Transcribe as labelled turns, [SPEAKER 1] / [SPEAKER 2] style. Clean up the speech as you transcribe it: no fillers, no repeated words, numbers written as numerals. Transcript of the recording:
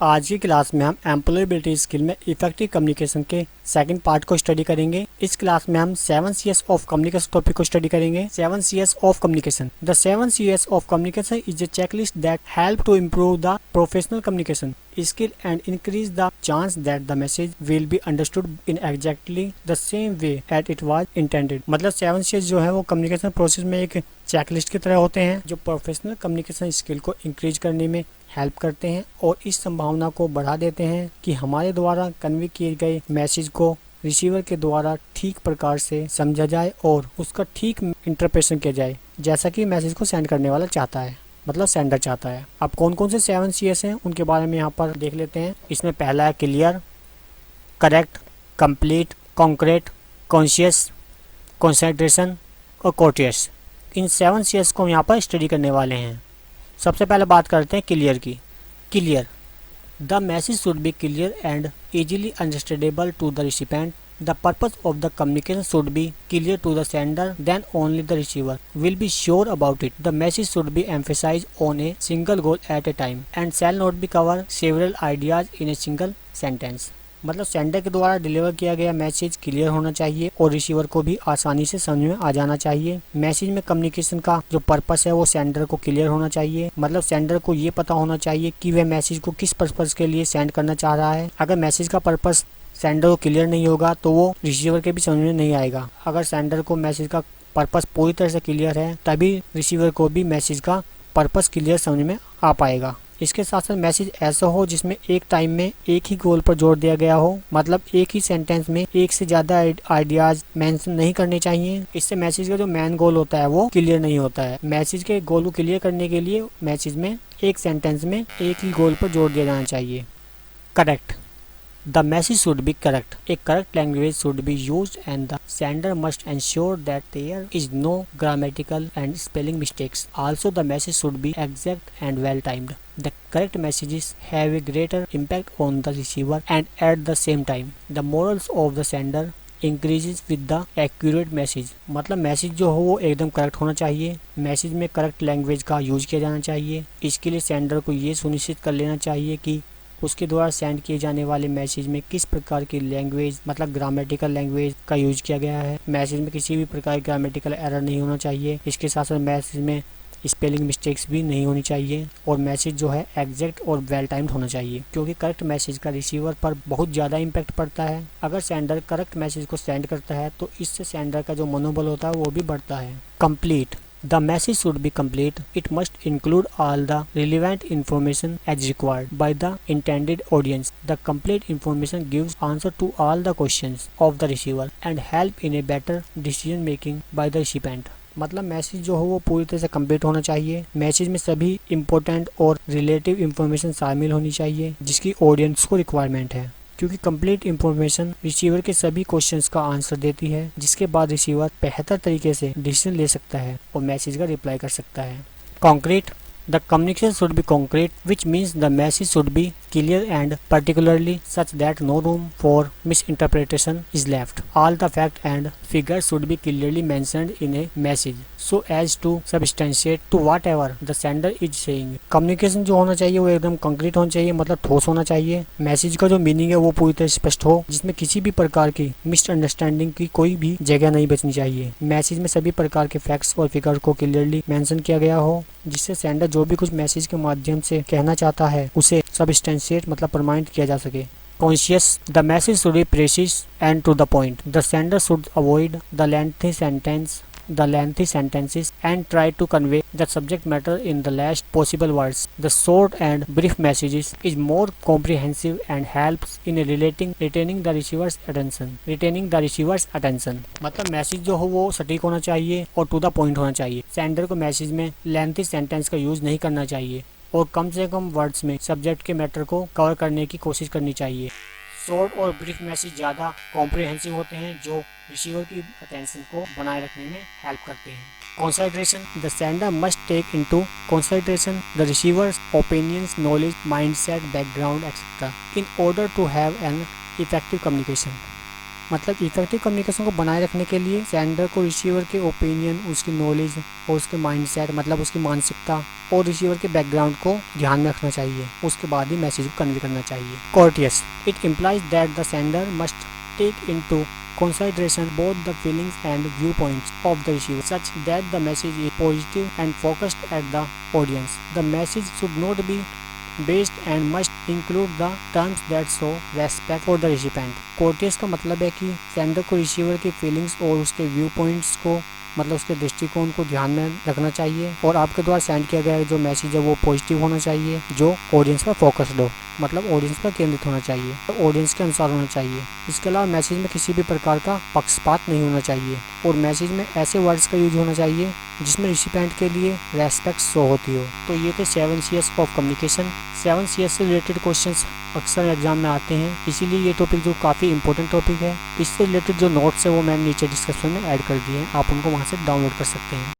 [SPEAKER 1] आज की क्लास में हम एम्प्लॉयबिलिटी स्किल में इफेक्टिव कम्युनिकेशन के सेकंड पार्ट को स्टडी करेंगे। इस क्लास में हम 7 Cs ऑफ कम्युनिकेशन टॉपिक को स्टडी करेंगे। 7 Cs of communication. The 7 Cs of communication is a checklist that help to improve the professional communication skill and increase the chance that the message will be understood in exactly the same way as it was intended। मतलब 7 Cs जो है वो communication process में एक checklist की तरह होते हैं जो प्रोफेशनल कम्युनिकेशन स्किल को इंक्रीज करने में हेल्प करते हैं और इस संभावना को बढ़ा देते हैं कि हमारे द्वारा कन्वे किए गए मैसेज को रिसीवर के द्वारा ठीक प्रकार से समझा जाए और उसका ठीक इंटरप्रेशन किया जाए जैसा कि मैसेज को सेंड करने वाला चाहता है, मतलब सेंडर चाहता है। अब कौन कौन से 7 Cs हैं उनके बारे में यहाँ पर देख लेते हैं। इसमें पहला है clear, correct, complete, concrete, conscious, concentration और कोर्टियस। इन 7 Cs को हम यहाँ पर स्टडी करने वाले हैं। सबसे पहले बात करते हैं क्लियर की। Clear, the message should be clear and easily understandable to the recipient. The purpose of the communication should be clear to the sender, then only the receiver will be sure about it. The message should be emphasized on a single goal at a time and shall not be cover several ideas in a single sentence. मतलब sender के द्वारा deliver किया गया message clear होना चाहिए और receiver को भी आसानी से समझ में आ जाना चाहिए। मैसेज में कम्युनिकेशन का जो पर्पस है वो सेंडर को क्लियर होना चाहिए। मतलब सेंडर को ये पता होना चाहिए कि वह मैसेज को किस पर्पस के लिए सेंड करना चाह रहा है। अगर मैसेज का पर्पस सेंडर को क्लियर नहीं होगा तो वो रिसीवर के भी समझ में नहीं आएगा। अगर सेंडर को मैसेज का पर्पस पूरी तरह से क्लियर है तभी रिसीवर को भी मैसेज का पर्पस क्लियर समझ में आ पाएगा। इसके साथ साथ मैसेज ऐसा हो जिसमें एक टाइम में एक ही गोल पर जोर दिया गया हो, मतलब एक ही सेंटेंस में एक से ज्यादा आइडियाज मेंशन नहीं करने चाहिए। इससे मैसेज का जो मेन गोल होता है वो क्लियर नहीं होता है। मैसेज के गोल को क्लियर करने के लिए मैसेज में एक सेंटेंस में एक ही गोल पर जोर दिया जाना चाहिए। Correct, the message should be correct. A correct language should be used and the sender must ensure that there is no grammatical and spelling mistakes. Also, the message should be exact and well timed. The correct messages have a greater impact on the receiver and at the same time, the morals of the sender increases with the accurate message। मतलब message जो हो वो एकदम correct होना चाहिए। Message में correct language का use किया जाना चाहिए। इसके लिए सेंडर को ये सुनिश्चित कर लेना चाहिए कि उसके द्वारा सेंड किए जाने वाले मैसेज में किस प्रकार की लैंग्वेज, मतलब ग्रामेटिकल लैंग्वेज का यूज किया गया है। मैसेज में किसी भी प्रकार की ग्रामेटिकल एरर नहीं होना चाहिए। इसके साथ साथ मैसेज में स्पेलिंग मिस्टेक्स भी नहीं होनी चाहिए और मैसेज जो है एग्जैक्ट और वेल टाइम्ड होना चाहिए, क्योंकि करेक्ट मैसेज का रिसीवर पर बहुत ज़्यादा इम्पैक्ट पड़ता है। अगर सेंडर करेक्ट मैसेज को सेंड करता है तो इससे सेंडर का जो मनोबल होता है वो भी बढ़ता है। Complete, the message should be complete. It must include all the relevant information as required by the intended audience. The complete information gives answer to all the questions of the receiver and help in a better decision making by the recipient। मतलब message जो हो वो पूरी तरह से complete होना चाहिए। Message में सभी इम्पोर्टेंट और रिलेटिव इंफॉर्मेशन शामिल होनी चाहिए जिसकी ऑडियंस को रिक्वायरमेंट है, क्योंकि कंप्लीट इंफॉर्मेशन रिसीवर के सभी क्वेश्चंस का आंसर देती है, जिसके बाद रिसीवर बेहतर तरीके से डिसीजन ले सकता है और मैसेज का रिप्लाई कर सकता है। Concrete, the communication should be concrete which means the message should be clear and particularly such that no room for misinterpretation is left. All the facts and figures should be clearly mentioned in a message so as to substantiate to whatever the sender is saying। Communication जो होना चाहिए वो एकदम concrete होना चाहिए, मतलब ठोस होना चाहिए। मैसेज का जो मीनिंग है वो पूरी तरह स्पष्ट हो, जिसमें किसी भी प्रकार की मिसअंडरस्टैंडिंग की कोई भी जगह नहीं बचनी चाहिए। मैसेज में सभी प्रकार के फैक्ट्स और फिगर को क्लियरली मेंशन किया गया हो, जिससे सेंडर जो भी कुछ मैसेज के माध्यम से कहना चाहता है उसे सबस्टेंशिएट मतलब प्रमाणित किया जा सके। Conscious, the message should be precise and to the point. The sender should avoid the lengthy sentences and try to convey the subject matter in the least possible words. The short and brief messages is more comprehensive and helps in retaining the receiver's attention। मतलब message जो हो वो सटीक होना चाहिए और to the point होना चाहिए। सेंडर को मैसेज में लेंथी सेंटेंस का यूज नहीं करना चाहिए और कम से कम वर्ड्स में सब्जेक्ट के मैटर को कवर करने की कोशिश करनी चाहिए। शॉर्ट और ब्रीफ मैसेज ज़्यादा कॉम्प्रिहेंसिव होते हैं जो रिसीवर की अटेंशन को बनाए रखने में हेल्प करते हैं। Consideration, the sender must take into consideration the receiver's opinions, knowledge, mindset, background etcetera in order to have an effective communication. मतलब इफेक्टिव कम्युनिकेशन को बनाए रखने के लिए सेंडर को रिसीवर के ओपिनियन, उसकी नॉलेज और उसके माइंडसेट मतलब उसकी मानसिकता और रिसीवर के बैकग्राउंड को ध्यान में रखना चाहिए। उसके बाद ही मैसेज को कन्वे करना चाहिए। Courteous, it implies that the sender must take into consideration both the feelings and viewpoints of the receiver such that the message is positive and focused at the audience. The message should not be based and must include the terms that show respect for the recipient. Courteous का मतलब है कि sender को receiver की feelings और उसके view points को मतलब उसके दृष्टिकोण को ध्यान में रखना चाहिए और आपके द्वारा सेंड किया गया जो मैसेज है वो पॉजिटिव होना चाहिए, जो ऑडियंस पर फोकस्ड हो, मतलब ऑडियंस पर केंद्रित होना चाहिए, तो ऑडियंस के अनुसार होना चाहिए। इसके अलावा मैसेज में किसी भी प्रकार का पक्षपात नहीं होना चाहिए और मैसेज में ऐसे वर्ड्स का यूज होना चाहिए जिसमें रिसिपेंट के लिए रेस्पेक्ट शो होती हो। तो ये थे 7 Cs ऑफ कम्युनिकेशन। 7 Cs से रिलेटेड क्वेश्चंस अक्सर एग्जाम में आते हैं, इसीलिए ये टॉपिक जो काफ़ी इंपॉर्टेंट टॉपिक है, इससे रिलेटेड जो नोट्स है वो मैंने नीचे डिस्क्रिप्शन में ऐड कर दिए हैं, आप उनको वहाँ से डाउनलोड कर सकते हैं।